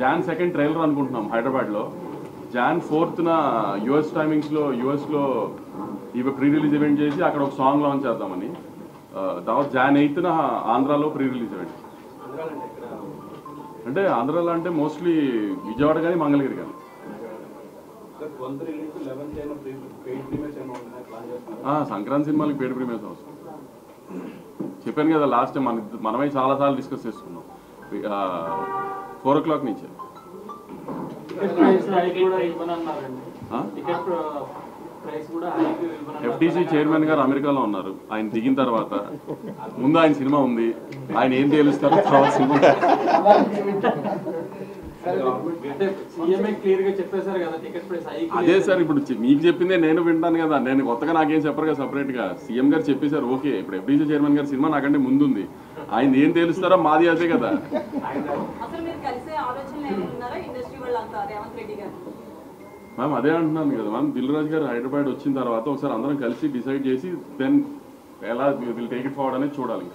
John 2 trailer అనుకుంటున్నాం హైదరాబాద్లో. John 4th US టైమింగ్స్లో యూఎస్లో ఇవి ప్రీ రిలీజ్ ఈవెంట్ చేసి అక్కడ ఒక సాంగ్ లాంచ్ చేద్దామని. తర్వాత జాన్ 8th ఆంధ్రాలో ప్రీ రిలీజ్ ఈవెంట్. అంటే ఆంధ్రాలో అంటే మోస్ట్లీ విజయవాడ కానీ మంగళగిరి కానీ. సంక్రాంతి సినిమాలకి పెయిడ్ ప్రీమియర్స్ అవసరం. చెప్పాను కదా లాస్ట్ టైం మనమే చాలాసార్లు డిస్కస్ చేసుకున్నాం. 4 o'clock నుంచే. ఎఫ్టీసీ చైర్మన్ గారు అమెరికాలో ఉన్నారు. ఆయన దిగిన తర్వాత ముందు ఆయన సినిమా ఉంది, ఆయన ఏం తేలుస్తారో తర్వాత సినిమా. అదే సార్, ఇప్పుడు మీకు చెప్పిందే నేను వింటాను కదా. నేను కొత్తగా నాకేం చెప్పరు కదా సపరేట్ గా. సీఎం గారు చెప్పేశారు ఓకే. ఇప్పుడు ఎఫ్టీసీ చైర్మన్ గారి సినిమా నాకంటే ముందుంది, ఆయన ఏం తేలుస్తారో మాది అదే కదా. మ్యామ్ అదే అంటున్నాను కదా మ్యామ్. దిల్ రాజు గారు హైదరాబాద్ వచ్చిన తర్వాత ఒకసారి అందరం కలిసి డిసైడ్ చేసి దెన్ ఎలా విల్ టేక్ ఇట్ ఫార్వర్డ్ అనేది చూడాలి.